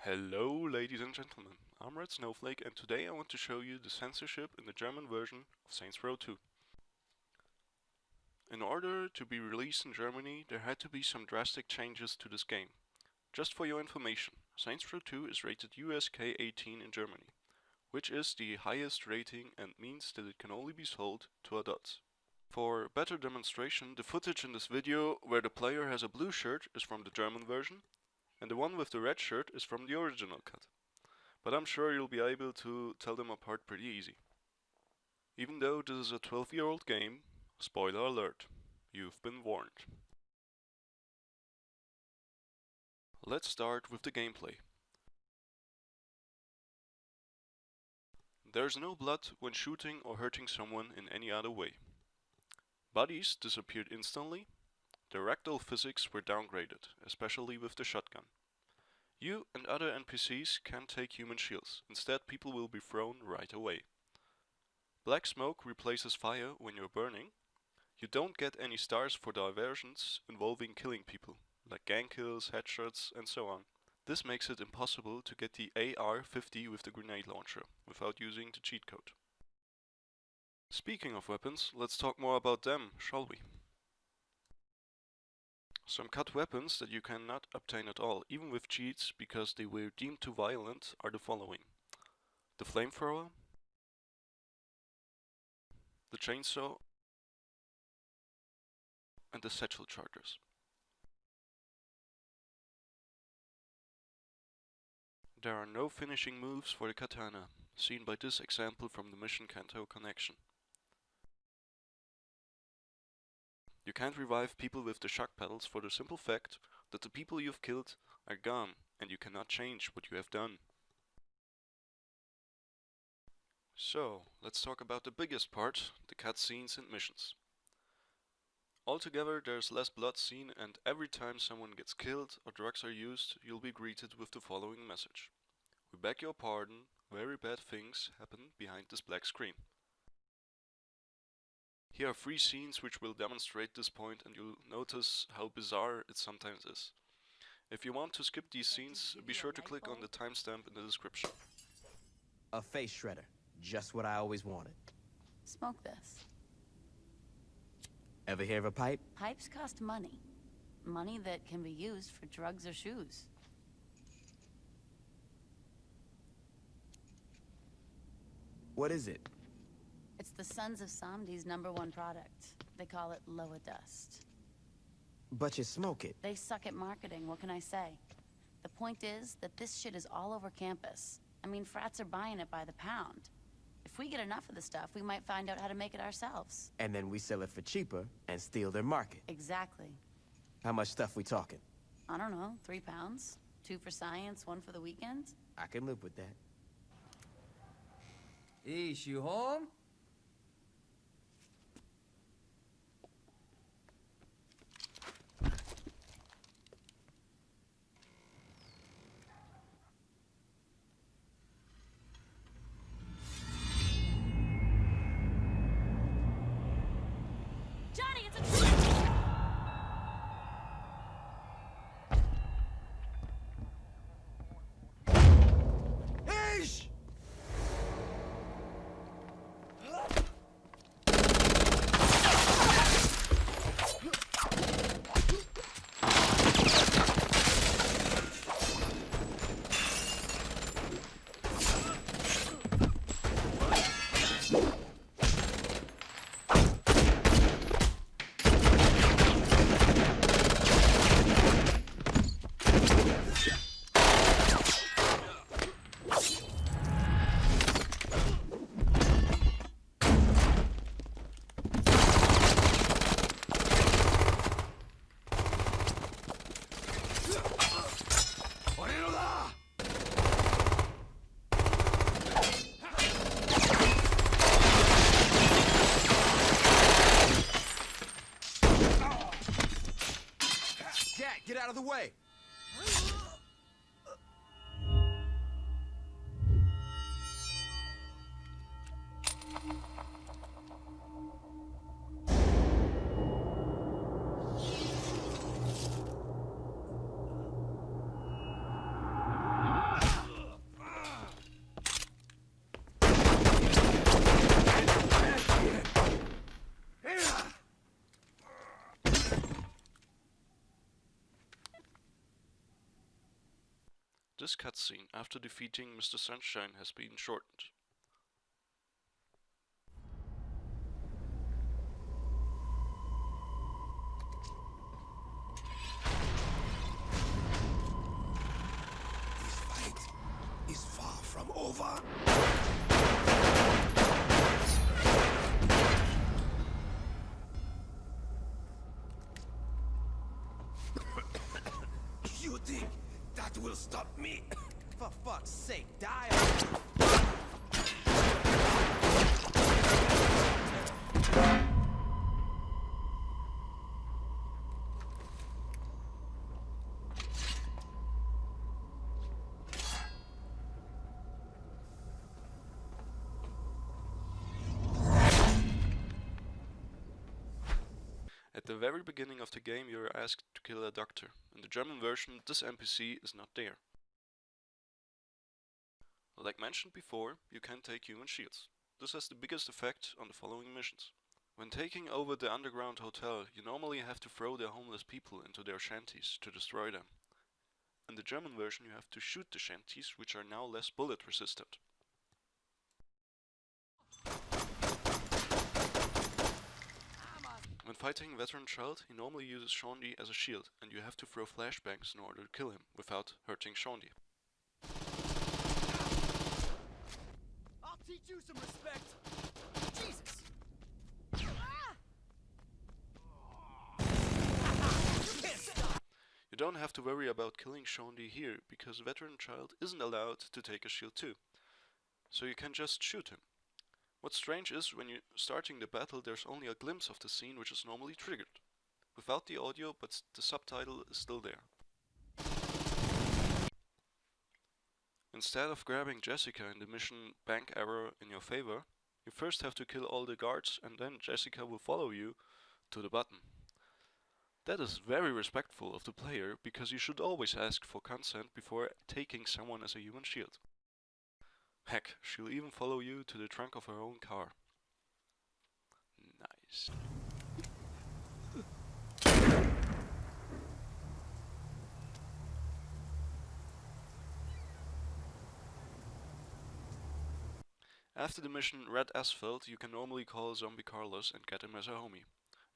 Hello, ladies and gentlemen. I'm Red Snowflake, and today I want to show you the censorship in the German version of Saints Row 2. In order to be released in Germany, there had to be some drastic changes to this game. Just for your information, Saints Row 2 is rated USK 18 in Germany, which is the highest rating and means that it can only be sold to adults. For better demonstration, the footage in this video where the player has a blue shirt is from the German version, and the one with the red shirt is from the original cut. But I'm sure you'll be able to tell them apart pretty easy. Even though this is a 12-year-old game, spoiler alert, you've been warned. Let's start with the gameplay. There's no blood when shooting or hurting someone in any other way. Bodies disappeared instantly. The ragdoll physics were downgraded, especially with the shotgun. You and other NPCs can't take human shields, instead people will be thrown right away. Black smoke replaces fire when you're burning. You don't get any stars for diversions involving killing people, like gang kills, headshots, and so on. This makes it impossible to get the AR-50 with the grenade launcher, without using the cheat code. Speaking of weapons, let's talk more about them, shall we? Some cut weapons that you cannot obtain at all, even with cheats, because they were deemed too violent, are the following: the flamethrower, the chainsaw, and the satchel chargers. There are no finishing moves for the katana, seen by this example from the Mission Kanto connection. You can't revive people with the shock pedals for the simple fact that the people you've killed are gone and you cannot change what you have done. So, let's talk about the biggest part, the cutscenes and missions. Altogether, there's less blood seen, and every time someone gets killed or drugs are used, you'll be greeted with the following message: "We beg your pardon, very bad things happen behind this black screen." Here are 3 scenes which will demonstrate this point, and you'll notice how bizarre it sometimes is. If you want to skip these scenes, be sure to click on the timestamp in the description. A face shredder. Just what I always wanted. Smoke this. Ever hear of a pipe? Pipes cost money. Money that can be used for drugs or shoes. What is it? It's the Sons of Samdi's #1 product. They call it Loa Dust. But you smoke it. They suck at marketing, what can I say? The point is that this shit is all over campus. I mean, frats are buying it by the pound. If we get enough of the stuff, we might find out how to make it ourselves. And then we sell it for cheaper and steal their market. Exactly. How much stuff we talking? I don't know, 3 pounds? 2 for science, 1 for the weekend? I can live with that. Ish, you home? Johnny, it's a trap! Ish! this cutscene after defeating Mr. Sunshine has been shortened. This fight is far from over. You think that will stop me? For fuck's sake, die already. At the very beginning of the game you are asked to kill a doctor. In the German version this NPC is not there. Like mentioned before, you can take human shields. This has the biggest effect on the following missions. When taking over the underground hotel, you normally have to throw the homeless people into their shanties to destroy them. In the German version you have to shoot the shanties, which are now less bullet resistant. When fighting Veteran Child, he normally uses Shaundy as a shield, and you have to throw flashbangs in order to kill him without hurting Shaundy. I'll teach you some respect. Jesus. You don't have to worry about killing Shaundy here, because Veteran Child isn't allowed to take a shield too, so you can just shoot him. What's strange is, when you're starting the battle there's only a glimpse of the scene which is normally triggered. Without the audio, but the subtitle is still there. Instead of grabbing Jessica in the mission Bank Error in your favor, you first have to kill all the guards and then Jessica will follow you to the button. That is very respectful of the player, because you should always ask for consent before taking someone as a human shield. Heck, she'll even follow you to the trunk of her own car. Nice. After the mission Red Asphalt, you can normally call Zombie Carlos and get him as a homie.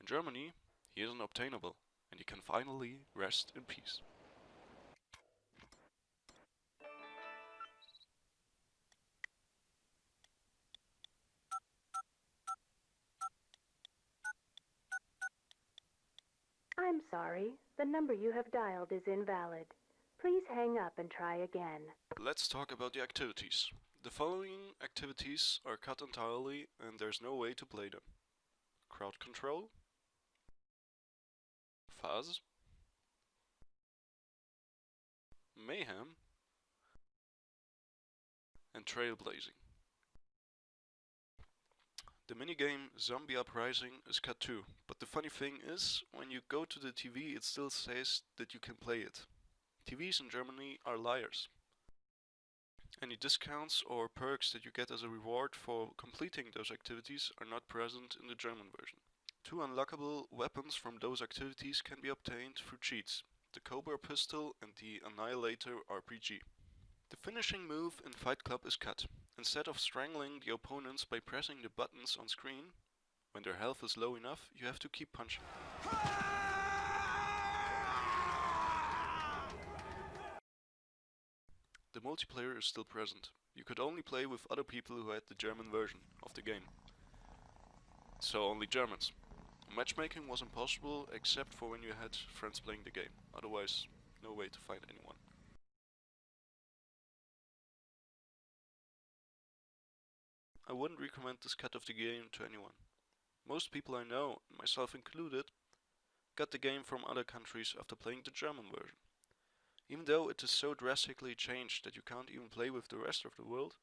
In Germany, he isn't obtainable, and you can finally rest in peace. I'm sorry. The number you have dialed is invalid. Please hang up and try again. Let's talk about the activities. The following activities are cut entirely and there's no way to play them. Crowd control, Phase, Mayhem, and Trailblazing. The minigame Zombie Uprising is cut too, but the funny thing is, when you go to the TV it still says that you can play it. TVs in Germany are liars. Any discounts or perks that you get as a reward for completing those activities are not present in the German version. Two unlockable weapons from those activities can be obtained through cheats: the Cobra pistol and the Annihilator RPG. The finishing move in Fight Club is cut. Instead of strangling the opponents by pressing the buttons on screen, when their health is low enough, you have to keep punching. The multiplayer is still present. You could only play with other people who had the German version of the game. So only Germans. Matchmaking was impossible except for when you had friends playing the game. Otherwise, no way to find anyone. I wouldn't recommend this cut of the game to anyone. Most people I know, myself included, got the game from other countries after playing the German version. Even though it is so drastically changed that you can't even play with the rest of the world,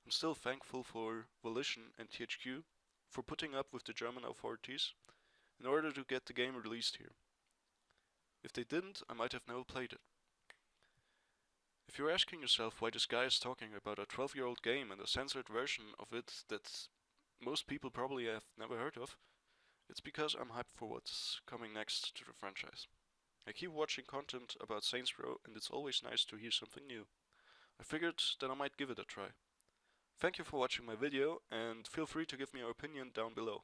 I'm still thankful for Volition and THQ for putting up with the German authorities in order to get the game released here. If they didn't, I might have never played it. If you're asking yourself why this guy is talking about a 12-year-old game and a censored version of it that most people probably have never heard of, it's because I'm hyped for what's coming next to the franchise. I keep watching content about Saints Row and it's always nice to hear something new. I figured that I might give it a try. Thank you for watching my video and feel free to give me your opinion down below.